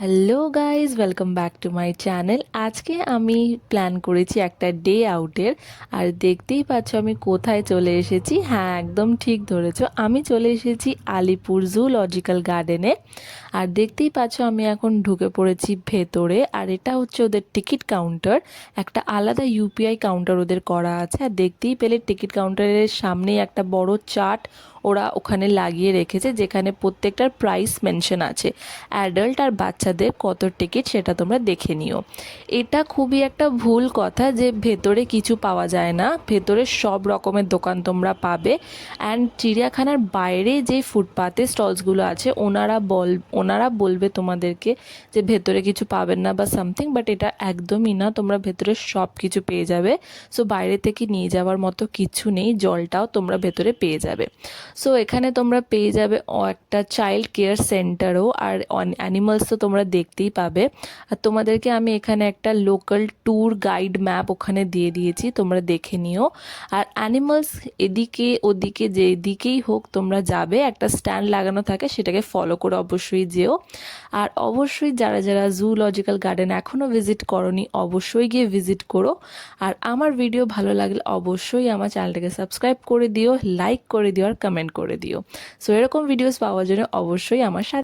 Hello guys, welcome back to my channel. আজকে আমি plan করেছি একটা ডে আউটের। আর দেখতেই পাচ্ছ আমি কোথায় চলে এসেছি। হ্যাঁ, একদম ঠিক ধরেছ, আমি চলে এসেছি আলিপুর জুলজিক্যাল গার্ডেনে। আর দেখতেই পাচ্ছ আমি এখন ঢুকে পড়েছি ভেতরে। আর এটা হচ্ছে ওদের টিকিট কাউন্টার, একটা আলাদা ইউপিআই কাউন্টার ওদের করা আছে। আর দেখতেই পেলে টিকিট কাউন্টারের সামনেই একটা বড় চার্ট ওরা ওখানে লাগিয়ে রেখেছে, যেখানে প্রত্যেকটার প্রাইস মেনশন আছে। অ্যাডাল্ট আর বাচ্চাদের কত টিকিট সেটা তোমরা দেখে নিও। এটা খুবই একটা ভুল কথা যে ভেতরে কিছু পাওয়া যায় না, ভেতরে সব রকমের দোকান তোমরা পাবে। অ্যান্ড চিড়িয়াখানার বাইরে যে ফুটপাতে স্টলসগুলো আছে ওনারা বলবে তোমাদেরকে যে ভেতরে কিছু পাবেন না বা সামথিং, বাট এটা একদমই না, তোমরা ভেতরে সব কিছু পেয়ে যাবে। সো বাইরে থেকে নিয়ে যাওয়ার মতো কিছু নেই, জলটাও তোমরা ভেতরে পেয়ে যাবে। সো এখানে তোমরা পেয়ে যাবে একটা চাইল্ড কেয়ার সেন্টারও, আর অ্যানিমালস তো তোমরা দেখতেই পাবে। আর তোমাদেরকে আমি এখানে একটা লোকাল ট্যুর গাইড ম্যাপ ওখানে দিয়ে দিয়েছি, তোমরা দেখে নিও। আর অ্যানিমালস এদিকে ওদিকে যেদিকেই হোক তোমরা যাবে, একটা স্ট্যান্ড লাগানো থাকে, সেটাকে ফলো করে অবশ্যই যেও। আর অবশ্যই যারা যারা জুলজিক্যাল গার্ডেন এখনও ভিজিট করনি, অবশ্যই গিয়ে ভিজিট করো। আর আমার ভিডিও ভালো লাগলে অবশ্যই আমার চ্যানেলটাকে সাবস্ক্রাইব করে দিও, লাইক করে দিও আর কমেন্ট করে দিও। সো এরকম ভিডিওস পাওয়ার জন্য অবশ্যই আমার সাথে